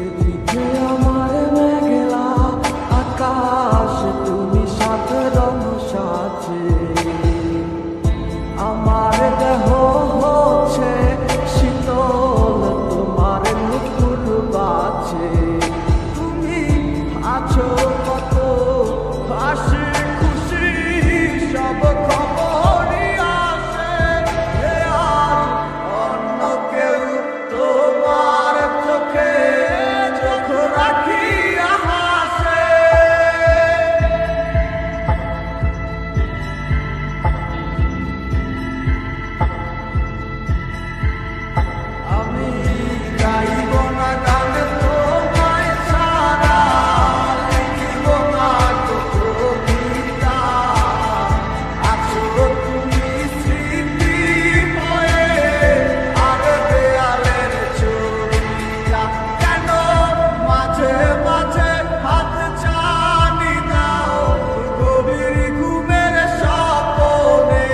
এদিকে আমার মেঘলা আকাশ, তুমি সাত রং সাজে। আমার দেহ হচ্ছে শীতল, তোমার নুপুর বাজে। তুমি আছো কত হাসি খুশি, সব খবরই আসে। আর অন্য কেউ তোমার চোখে চোখ রাখিয়া হাসে। আমি গাইব না গান তোমায় ছাড়া, লিখিব না তো কবিতা। আছো তুমি স্মৃতি হয়ে, আর দেয়ালের ছবিটা। কেন মাঝে মাঝে হাত ছানি দাও গভীর ঘুমের স্বপনে।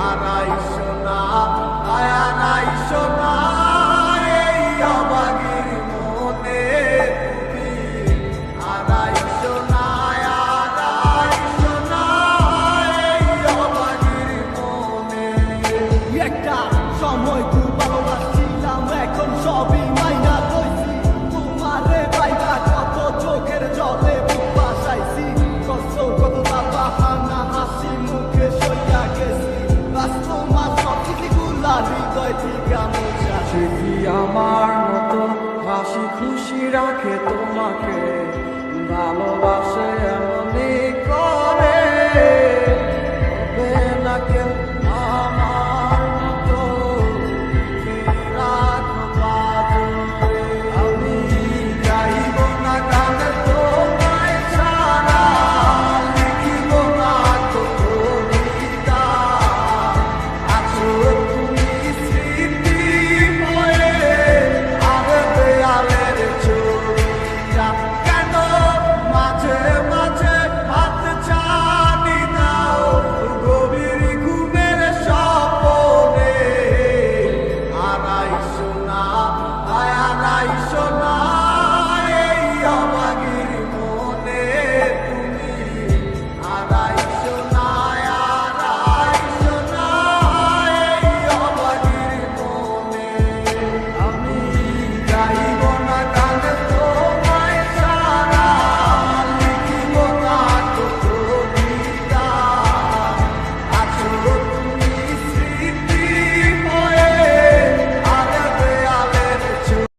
আড়াইশো না আড়াইশো না এই অবাগির মনে। আড়াইশো না আড়াইশো না এই অবাগির মনে। একটা সময় খুব ভালো লাগছিলাম, এখন সবই মাইনা কইছি। তোমারে পাইবা কত চোখের জলে বুক ভাসাইছি। কত বাহানা হাসি মুখে সইয়া গেছি। তোমার সব স্মৃতিগুলা হৃদয় থেকে মোছা। সে কি আমার মতো হাসি খুশি রাখে তোমাকে ভালোবাসা।